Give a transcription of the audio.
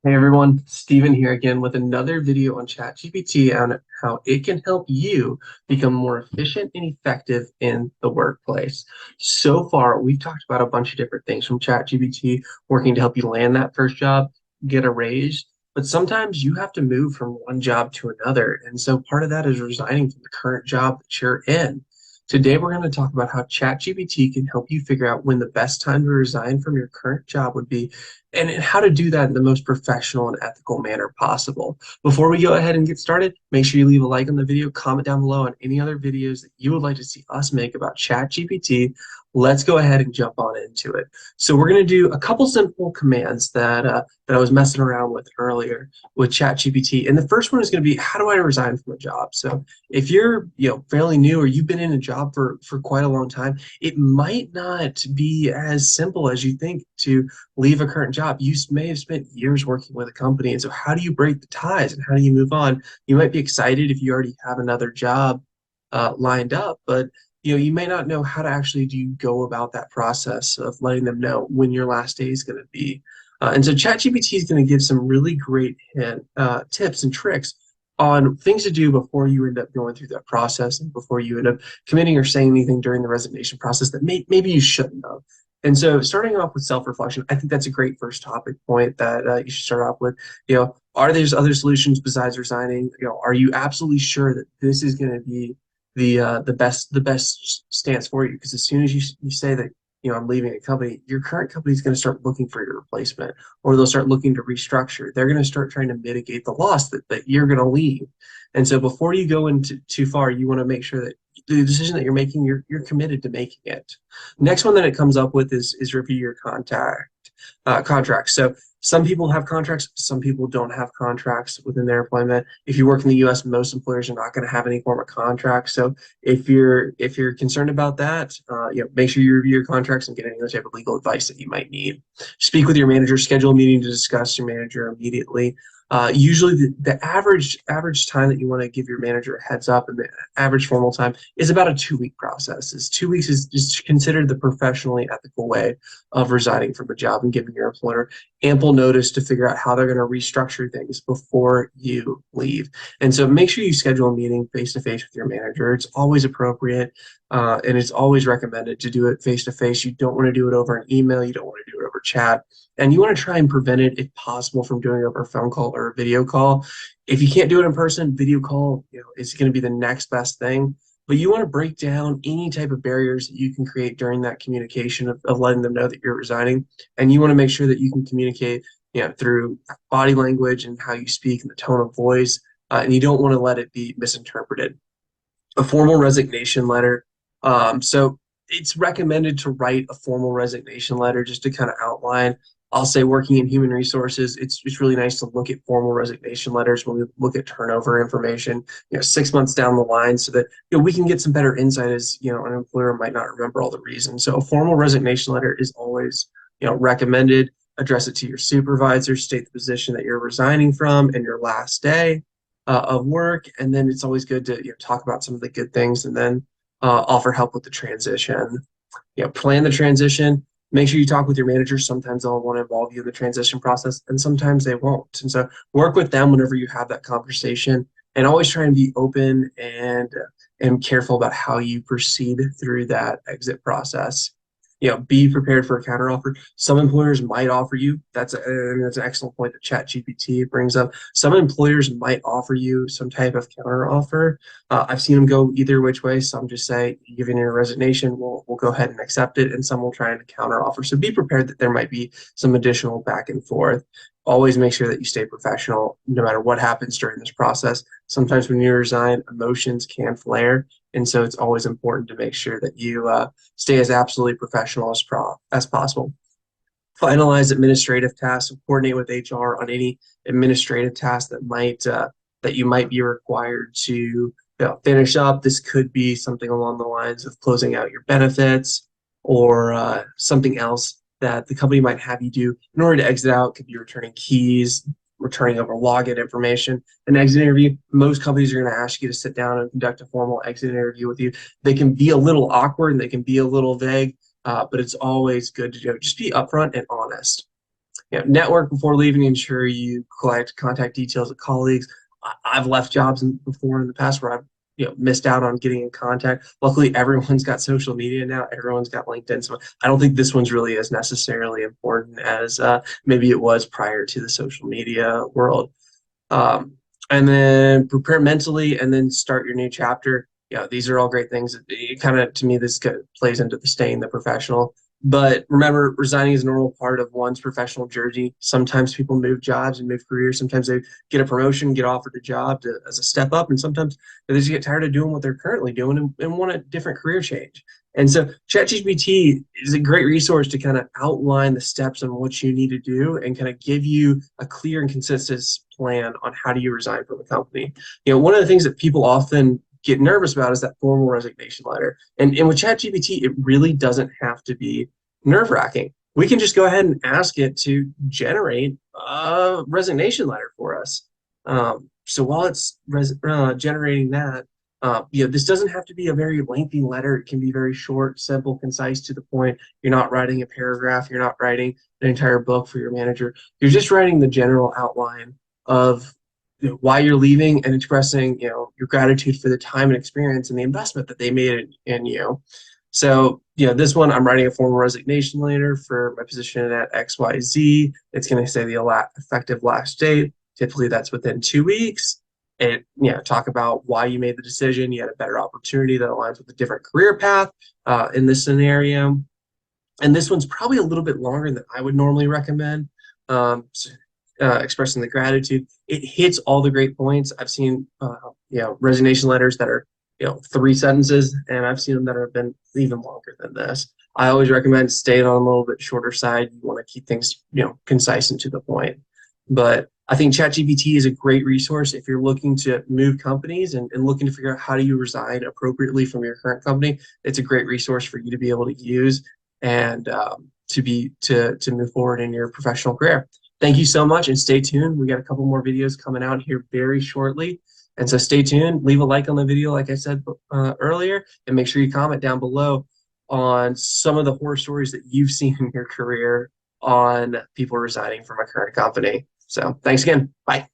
Hey everyone, Steven here again with another video on ChatGPT and how it can help you become more efficient and effective in the workplace. So far, we've talked about a bunch of different things from ChatGPT working to help you land that first job, get a raise, but sometimes you have to move from one job to another. And so part of that is resigning from the current job that you're in. Today, we're going to talk about how ChatGPT can help you figure out when the best time to resign from your current job would be and how to do that in the most professional and ethical manner possible. Before we go ahead and get started, make sure you leave a like on the video, comment down below on any other videos that you would like to see us make about ChatGPT. Let's go ahead and jump on into it. So we're going to do a couple simple commands that I was messing around with earlier with ChatGPT. And the first one is going to be, how do I resign from a job? So if you're fairly new or you've been in a job for quite a long time, it might not be as simple as you think to leave a current job. You may have spent years working with a company. And so how do you break the ties and how do you move on? You might be excited if you already have another job lined up, but you may not know how to actually do you go about that process of letting them know when your last day is going to be. And so ChatGPT is going to give some really great tips and tricks on things to do before you end up going through that process and before you end up committing or saying anything during the resignation process that maybe you shouldn't have. And so starting off with self-reflection, I think that's a great first topic point that you should start off with. Are there other solutions besides resigning? Are you absolutely sure that this is going to be the best stance for you? Because as soon as you say that, I'm leaving a company, your current company is going to start looking for your replacement, or they'll start looking to restructure. They're going to start trying to mitigate the loss that you're going to leave. And so before you go into too far, you want to make sure that the decision that you're making, you're committed to making it. Next one that it comes up with is review your contracts. So some people have contracts, some people don't have contracts within their employment. If you work in the U.S., most employers are not going to have any form of contract. So if you're concerned about that, make sure you review your contracts and get any other type of legal advice that you might need. Speak with your manager, schedule a meeting to discuss your manager immediately. Usually the average time that you want to give your manager a heads up and the average formal time is about a 2-week process. 2 weeks is considered the professionally ethical way of resigning from a job and giving your employer ample notice to figure out how they're going to restructure things before you leave. And so make sure you schedule a meeting face to face with your manager. It's always appropriate and it's always recommended to do it face to face. You don't want to do it over an email. You don't want to do it over chat. And you want to try and prevent it, if possible, from doing it over a phone call or a video call. If you can't do it in person, video call, is going to be the next best thing. But you want to break down any type of barriers that you can create during that communication of letting them know that you're resigning. And you want to make sure that you can communicate, through body language and how you speak and the tone of voice. And you don't want to let it be misinterpreted. A formal resignation letter. So it's recommended to write a formal resignation letter just to kind of outline. I'll say working in human resources, it's really nice to look at formal resignation letters when we look at turnover information, 6 months down the line, so that we can get some better insight as an employer might not remember all the reasons. So a formal resignation letter is always recommended. Address it to your supervisor, state the position that you're resigning from and your last day of work, and then it's always good to talk about some of the good things, and then offer help with the transition. Plan the transition. Make sure you talk with your manager. Sometimes they'll want to involve you in the transition process, and sometimes they won't. And so work with them whenever you have that conversation, and always try and be open and careful about how you proceed through that exit process. Be prepared for a counteroffer. Some employers might offer you, that's an excellent point that ChatGPT brings up. Some employers might offer you some type of counteroffer. I've seen them go either which way. Some just say, given your resignation, we'll go ahead and accept it, and some will try and counteroffer. So be prepared that there might be some additional back and forth. Always make sure that you stay professional no matter what happens during this process. Sometimes when you resign, emotions can flare. And so it's always important to make sure that you stay as absolutely professional as possible. Finalize administrative tasks, coordinate with HR on any administrative tasks that you might be required to finish up. This could be something along the lines of closing out your benefits or something else that the company might have you do in order to exit out. It could be returning keys, returning over login information. An exit interview, most companies are going to ask you to sit down and conduct a formal exit interview with you. They can be a little awkward and they can be a little vague, but it's always good to just be upfront and honest. Network before leaving, ensure you collect contact details of colleagues. I've left jobs before in the past where I've missed out on getting in contact. Luckily, everyone's got social media now. Everyone's got LinkedIn, so I don't think this one's really as necessarily important as maybe it was prior to the social media world. And then prepare mentally, and then start your new chapter. These are all great things. It kind of, to me, this plays into the staying the professional. But remember, resigning is a normal part of one's professional journey. Sometimes people move jobs and move careers. Sometimes they get a promotion, get offered a job as a step up, and sometimes they just get tired of doing what they're currently doing and want a different career change. And so ChatGPT is a great resource to kind of outline the steps on what you need to do and kind of give you a clear and consistent plan on how do you resign from a company. One of the things that people often get nervous about is that formal resignation letter. And with ChatGPT, it really doesn't have to be nerve-wracking. We can just go ahead and ask it to generate a resignation letter for us. So while it's generating that, this doesn't have to be a very lengthy letter. It can be very short, simple, concise, to the point. You're not writing a paragraph. You're not writing an entire book for your manager. You're just writing the general outline of why you're leaving and expressing your gratitude for the time and experience and the investment that they made in you. So this one, I'm writing a formal resignation letter for my position at XYZ. It's going to say the effective last date. Typically that's within 2 weeks. And talk about why you made the decision. You had a better opportunity that aligns with a different career path in this scenario. And this one's probably a little bit longer than I would normally recommend. Expressing the gratitude. It hits all the great points. I've seen resignation letters that are 3 sentences, and I've seen them that have been even longer than this. I always recommend staying on a little bit shorter side. You want to keep things concise and to the point. But I think ChatGPT is a great resource if you're looking to move companies and looking to figure out how do you resign appropriately from your current company. It's a great resource for you to be able to use and to move forward in your professional career. Thank you so much, and stay tuned. We got a couple more videos coming out here very shortly. And so stay tuned. Leave a like on the video, like I said earlier, and make sure you comment down below on some of the horror stories that you've seen in your career on people resigning from a current company. So thanks again. Bye.